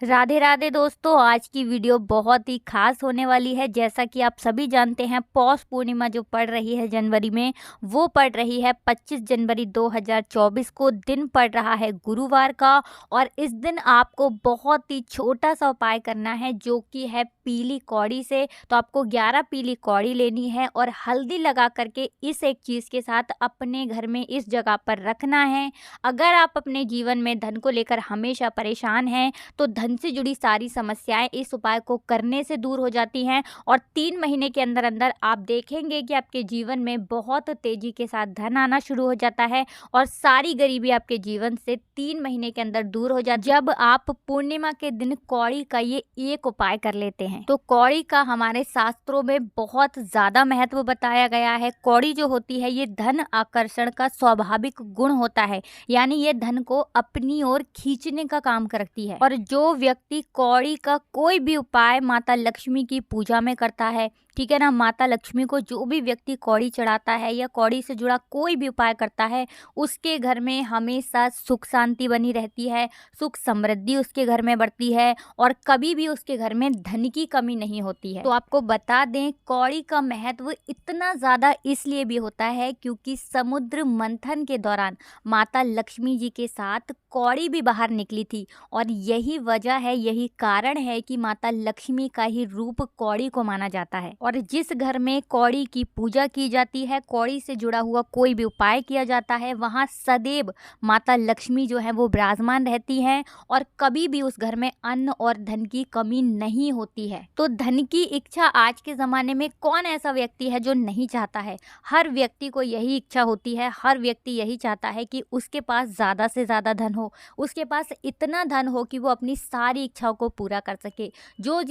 राधे राधे दोस्तों, आज की वीडियो बहुत ही खास होने वाली है। जैसा कि आप सभी जानते हैं, पौष पूर्णिमा जो पड़ रही है जनवरी में, वो पड़ रही है 25 जनवरी 2024 को। दिन पड़ रहा है गुरुवार का और इस दिन आपको बहुत ही छोटा सा उपाय करना है, जो कि है पीली कौड़ी से। तो आपको 11 पीली कौड़ी लेनी है और हल्दी लगा करके इस एक चीज़ के साथ अपने घर में इस जगह पर रखना है। अगर आप अपने जीवन में धन को लेकर हमेशा परेशान हैं, तो धन से जुड़ी सारी समस्याएं इस उपाय को करने से दूर हो जाती हैं और 3 महीने के अंदर अंदर आप देखेंगे कि आपके जीवन में बहुत तेजी के साथ धन आना शुरू हो जाता है और सारी गरीबी आपके जीवन से 3 महीने के अंदर दूर हो जाती है, जब आप पूर्णिमा के दिन कौड़ी का ये एक उपाय कर लेते हैं। तो कौड़ी का हमारे शास्त्रों में बहुत ज्यादा महत्व बताया गया है। कौड़ी जो होती है, ये धन आकर्षण का स्वाभाविक गुण होता है, यानी ये धन को अपनी ओर खींचने का काम करती है। और जो व्यक्ति कौड़ी का कोई भी उपाय माता लक्ष्मी की पूजा में करता है, ठीक है ना, माता लक्ष्मी को जो भी व्यक्ति कौड़ी चढ़ाता है या कौड़ी से जुड़ा कोई भी उपाय करता है, उसके घर में हमेशा सुख शांति बनी रहती है, सुख समृद्धि उसके घर में बढ़ती है और कभी भी उसके घर में धन की कमी नहीं होती है। तो आपको बता दें, कौड़ी का महत्व इतना ज़्यादा इसलिए भी होता है क्योंकि समुद्र मंथन के दौरान माता लक्ष्मी जी के साथ कौड़ी भी बाहर निकली थी और यही वजह है, यही कारण है कि माता लक्ष्मी का ही रूप कौड़ी को माना जाता है। और जिस घर में कौड़ी की पूजा की जाती है, कौड़ी से जुड़ा हुआ कोई भी उपाय किया जाता है, वहाँ सदैव माता लक्ष्मी जो है वो विराजमान रहती हैं और कभी भी उस घर में अन्न और धन की कमी नहीं होती है। तो धन की इच्छा आज के ज़माने में कौन ऐसा व्यक्ति है जो नहीं चाहता है? हर व्यक्ति को यही इच्छा होती है, हर व्यक्ति यही चाहता है कि उसके पास ज़्यादा से ज़्यादा धन हो, उसके पास इतना धन हो कि वो अपनी सारी इच्छाओं को पूरा कर सके, जो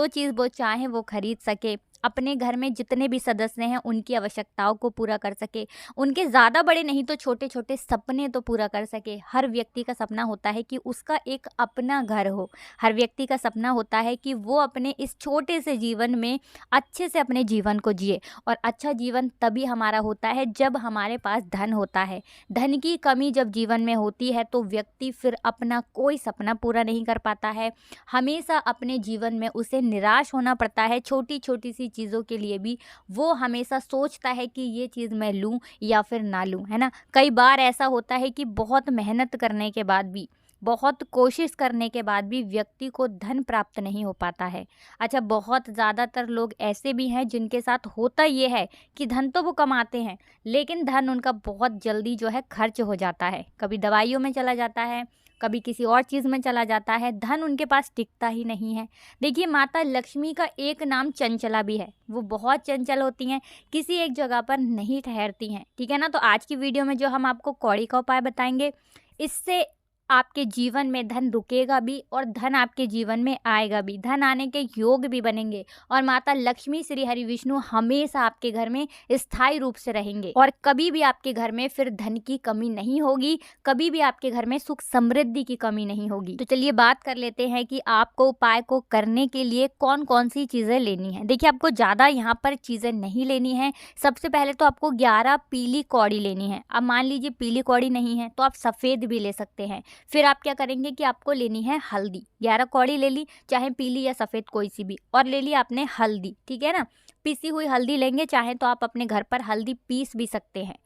चीज़ वो चाहे वो खरीद सके, अपने घर में जितने भी सदस्य हैं उनकी आवश्यकताओं को पूरा कर सके, उनके ज़्यादा बड़े नहीं तो छोटे छोटे सपने तो पूरा कर सके। हर व्यक्ति का सपना होता है कि उसका एक अपना घर हो, हर व्यक्ति का सपना होता है कि वो अपने इस छोटे से जीवन में अच्छे से अपने जीवन को जिए। और अच्छा जीवन तभी हमारा होता है जब हमारे पास धन होता है। धन की कमी जब जीवन में होती है तो व्यक्ति फिर अपना कोई सपना पूरा नहीं कर पाता है, हमेशा अपने जीवन में उसे निराश होना पड़ता है। छोटी छोटी सी चीज़ों के लिए भी वो हमेशा सोचता है कि ये चीज़ मैं लूँ या फिर ना लूँ, है ना। कई बार ऐसा होता है कि बहुत मेहनत करने के बाद भी, बहुत कोशिश करने के बाद भी व्यक्ति को धन प्राप्त नहीं हो पाता है। अच्छा, बहुत ज़्यादातर लोग ऐसे भी हैं जिनके साथ होता ये है कि धन तो वो कमाते हैं, लेकिन धन उनका बहुत जल्दी जो है खर्च हो जाता है। कभी दवाइयों में चला जाता है, कभी किसी और चीज़ में चला जाता है, धन उनके पास टिकता ही नहीं है। देखिए, माता लक्ष्मी का एक नाम चंचला भी है, वो बहुत चंचल होती हैं, किसी एक जगह पर नहीं ठहरती हैं, ठीक है ना। तो आज की वीडियो में जो हम आपको कौड़ी का उपाय बताएंगे, इससे आपके जीवन में धन रुकेगा भी और धन आपके जीवन में आएगा भी, धन आने के योग भी बनेंगे और माता लक्ष्मी श्री हरि विष्णु हमेशा आपके घर में स्थायी रूप से रहेंगे और कभी भी आपके घर में फिर धन की कमी नहीं होगी, कभी भी आपके घर में सुख समृद्धि की कमी नहीं होगी। तो चलिए बात कर लेते हैं कि आपको उपाय को करने के लिए कौन कौन सी चीज़ें लेनी है। देखिए, आपको ज़्यादा यहाँ पर चीज़ें नहीं लेनी है। सबसे पहले तो आपको 11 पीली कौड़ी लेनी है। अब मान लीजिए पीली कौड़ी नहीं है तो आप सफ़ेद भी ले सकते हैं। फिर आप क्या करेंगे कि आपको लेनी है हल्दी। 11 कौड़ी ले ली, चाहे पीली या सफ़ेद कोई सी भी, और ले ली आपने हल्दी, ठीक है ना। पिसी हुई हल्दी लेंगे, चाहे तो आप अपने घर पर हल्दी पीस भी सकते हैं।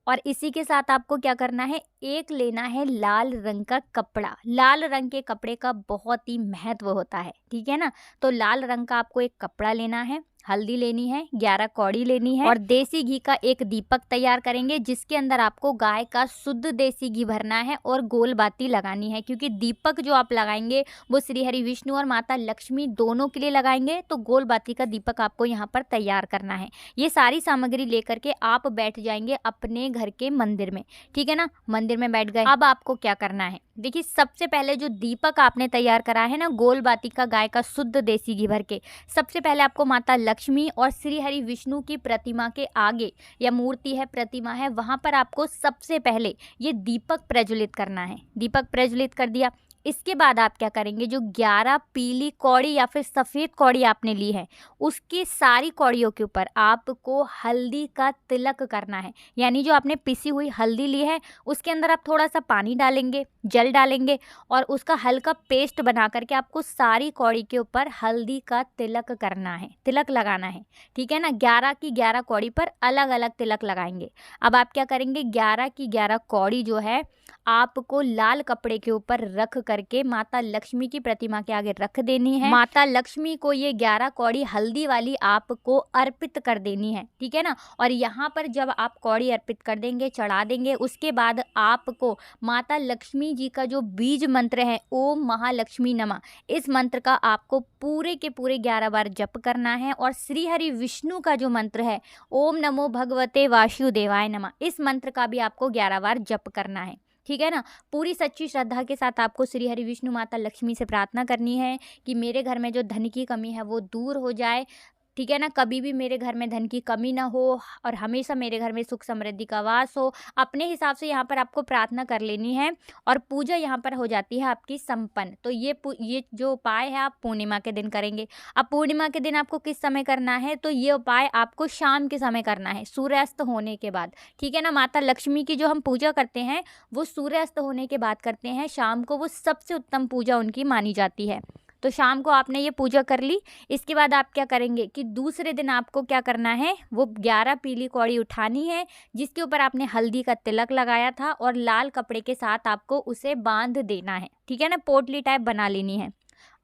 और इसी के साथ आपको क्या करना है, एक लेना है लाल रंग का कपड़ा। लाल रंग के कपड़े का बहुत ही महत्व होता है, ठीक है ना। तो लाल रंग का आपको एक कपड़ा लेना है, हल्दी लेनी है, 11 कौड़ी लेनी है और देसी घी का एक दीपक तैयार करेंगे, जिसके अंदर आपको गाय का शुद्ध देसी घी भरना है और गोल बाती लगानी है। क्योंकि दीपक जो आप लगाएंगे वो श्री हरि विष्णु और माता लक्ष्मी दोनों के लिए लगाएंगे, तो गोल बाती का दीपक आपको यहाँ पर तैयार करना है। ये सारी सामग्री लेकर के आप बैठ जाएंगे अपने घर के मंदिर में, ठीक है ना। मंदिर में बैठ गए, अब आपको क्या करना है, देखिए, सबसे पहले जो दीपक आपने तैयार करा है ना गोल बाती का गाय का शुद्ध देसी घी भर के, सबसे पहले आपको माता लक्ष्मी और श्री हरि विष्णु की प्रतिमा के आगे, या मूर्ति है, प्रतिमा है, वहां पर आपको सबसे पहले ये दीपक प्रज्वलित करना है। दीपक प्रज्वलित कर दिया, इसके बाद आप क्या करेंगे, जो 11 पीली कौड़ी या फिर सफ़ेद कौड़ी आपने ली है, उसकी सारी कौड़ियों के ऊपर आपको हल्दी का तिलक करना है। यानी जो आपने पिसी हुई हल्दी ली है, उसके अंदर आप थोड़ा सा पानी डालेंगे, जल डालेंगे और उसका हल्का पेस्ट बना करके आपको सारी कौड़ी के ऊपर हल्दी का तिलक करना है, तिलक लगाना है। ठीक है ना, 11 की 11 कौड़ी पर अलग अलग तिलक लगाएंगे। अब आप क्या करेंगे, 11 की 11 कौड़ी जो है आपको लाल कपड़े के ऊपर रख करके माता लक्ष्मी की प्रतिमा के आगे रख देनी है। माता लक्ष्मी को ये 11 कौड़ी हल्दी वाली आपको अर्पित कर देनी है। ठीक है ना, और यहाँ पर जब आप कौड़ी अर्पित कर देंगे, चढ़ा देंगे, उसके बाद आपको माता लक्ष्मी जी का जो बीज मंत्र है, ओम महालक्ष्मी नमः, इस मंत्र का आपको पूरे के पूरे 11 बार जप करना है। और श्री हरि विष्णु का जो मंत्र है, ओम नमो भगवते वासुदेवाय नमः, इस मंत्र का भी आपको 11 बार जप करना है। ठीक है ना, पूरी सच्ची श्रद्धा के साथ आपको श्री हरि विष्णु माता लक्ष्मी से प्रार्थना करनी है कि मेरे घर में जो धन की कमी है वो दूर हो जाए। ठीक है ना, कभी भी मेरे घर में धन की कमी ना हो और हमेशा मेरे घर में सुख समृद्धि का वास हो। अपने हिसाब से यहाँ पर आपको प्रार्थना कर लेनी है और पूजा यहाँ पर हो जाती है आपकी संपन्न। तो ये जो उपाय है आप पूर्णिमा के दिन करेंगे। अब पूर्णिमा के दिन आपको किस समय करना है, तो ये उपाय आपको शाम के समय करना है, सूर्यास्त होने के बाद। ठीक है ना, माता लक्ष्मी की जो हम पूजा करते हैं वो सूर्यास्त होने के बाद करते हैं, शाम को वो सबसे उत्तम पूजा उनकी मानी जाती है। तो शाम को आपने ये पूजा कर ली। इसके बाद आप क्या करेंगे कि दूसरे दिन आपको क्या करना है, वो 11 पीली कौड़ी उठानी है जिसके ऊपर आपने हल्दी का तिलक लगाया था और लाल कपड़े के साथ आपको उसे बांध देना है। ठीक है ना, पोटली टाइप बना लेनी है।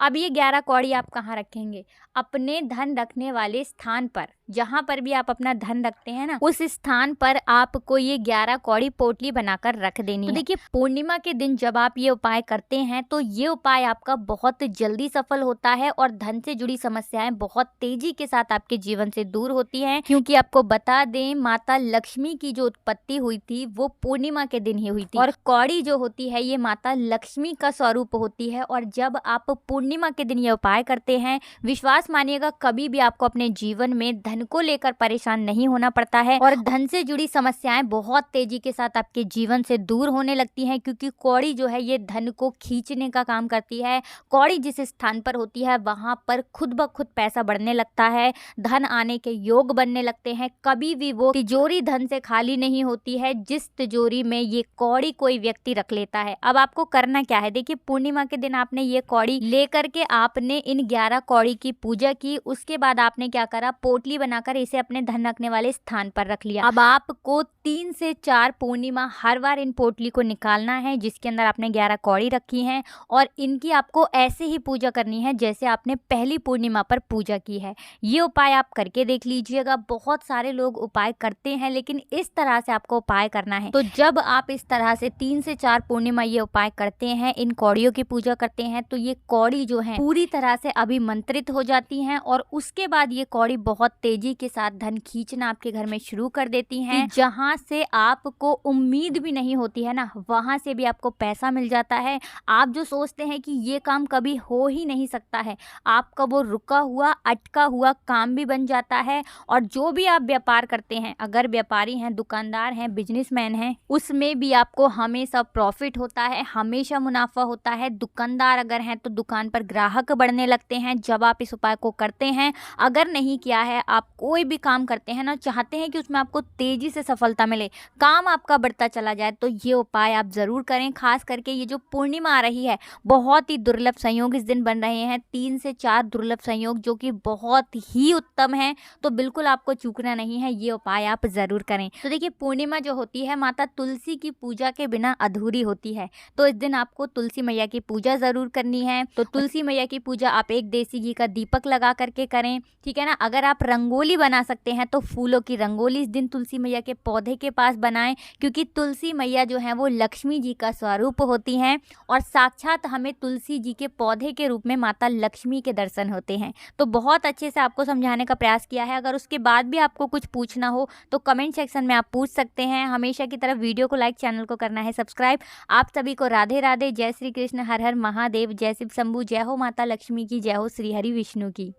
अब ये 11 कौड़ी आप कहाँ रखेंगे, अपने धन रखने वाले स्थान पर, जहाँ पर भी आप अपना धन रखते हैं ना, उस स्थान पर आपको ये 11 कौड़ी पोटली बनाकर रख देनी है। तो देखिए, पूर्णिमा के दिन जब आप ये उपाय करते हैं तो ये उपाय आपका बहुत जल्दी सफल होता है और धन से जुड़ी समस्याएं बहुत तेजी के साथ आपके जीवन से दूर होती हैं। क्योंकि आपको बता दें, माता लक्ष्मी की जो उत्पत्ति हुई थी वो पूर्णिमा के दिन ही हुई थी और कौड़ी जो होती है ये माता लक्ष्मी का स्वरूप होती है। और जब आप पूर्णिमा के दिन ये उपाय करते हैं, विश्वास मानिएगा, कभी भी आपको अपने जीवन में धन को लेकर परेशान नहीं होना पड़ता है और धन से जुड़ी समस्याएं बहुत तेजी के साथ आपके जीवन से दूर होने लगती हैं। क्योंकि कौड़ी जो है ये धन को खींचने का काम करती है। कौड़ी जिस स्थान पर होती है वहां पर खुद ब खुद पैसा बढ़ने लगता है, धन आने के योग बनने लगते हैं। कभी भी वो तिजोरी धन से खाली नहीं होती है जिस तिजोरी में ये कौड़ी कोई व्यक्ति रख लेता है। अब आपको करना क्या है, देखिए, पूर्णिमा के दिन आपने ये कौड़ी लेकर के आपने इन 11 कौड़ी की पूजा की। उसके बाद आपने क्या करा, पोटली बनाकर इसे अपने धन रखने वाले स्थान पर रख लिया। अब आपको 3 से 4 पूर्णिमा हर बार इन पोटली को निकालना है जिसके अंदर आपने 11 कौड़ी रखी हैं और इनकी आपको ऐसे ही पूजा करनी है जैसे आपने पहली पूर्णिमा पर पूजा की है। ये उपाय आप करके देख लीजिएगा। बहुत सारे लोग उपाय करते हैं लेकिन इस तरह से आपको उपाय करना है। तो जब आप इस तरह से 3 से 4 पूर्णिमा ये उपाय करते हैं, इन कौड़ियों की पूजा करते हैं, तो ये कौड़ी जो है पूरी तरह से अभिमंत्रित हो जाती हैं और उसके बाद ये कौड़ी बहुत तेजी के साथ धन खींचना आपके घर में शुरू कर देती हैं। जहां से आपको उम्मीद भी नहीं होती है ना, वहां से भी आपको पैसा मिल जाता है। आप जो सोचते हैं कि ये काम कभी हो ही नहीं सकता है, आपका वो रुका हुआ अटका हुआ काम भी बन जाता है। और जो भी आप व्यापार करते हैं, अगर व्यापारी हैं, दुकानदार हैं, बिजनेसमैन हैं, उसमें भी आपको हमेशा प्रॉफिट होता है, हमेशा मुनाफा होता है। दुकानदार अगर हैं तो दुकान पर ग्राहक बढ़ने लगते हैं जब आप इस उपाय को करते हैं। अगर नहीं किया है, आप कोई भी काम करते हैं ना, चाहते हैं कि उसमें आपको तेजी से सफलता मिले, काम आपका बढ़ता चला जाए, तो ये उपाय आप जरूर करें। खास करके ये जो पूर्णिमा आ रही है, बहुत ही दुर्लभ संयोग इस दिन बन रहे हैं, 3 से 4 दुर्लभ संयोग जो कि बहुत ही उत्तम है। तो बिल्कुल आपको चूकना नहीं है, ये उपाय आप जरूर करें। तो देखिए, पूर्णिमा जो होती है माता तुलसी की पूजा के बिना अधूरी होती है। तो इस दिन आपको तुलसी मैया की पूजा जरूर करनी है। तो तुलसी मैया की पूजा आप एक देसी घी का दीपक लगा करके करें। ठीक है ना, अगर आप रंगोली बना सकते हैं तो फूलों की रंगोली इस दिन तुलसी मैया के पौधे के पास बनाएं। क्योंकि तुलसी मैया जो है वो लक्ष्मी जी का स्वरूप होती हैं और साक्षात हमें तुलसी जी के पौधे के रूप में माता लक्ष्मी के दर्शन होते हैं। तो बहुत अच्छे से आपको समझाने का प्रयास किया है। अगर उसके बाद भी आपको कुछ पूछना हो तो कमेंट सेक्शन में आप पूछ सकते हैं। हमेशा की तरफ वीडियो को लाइक, चैनल को करना है सब्सक्राइब। आप सभी को राधे राधे, जय श्री कृष्ण, हर हर महादेव, जय शिव शंभू, जय हो माता लक्ष्मी की, जय हो श्री हरि विष्णु की।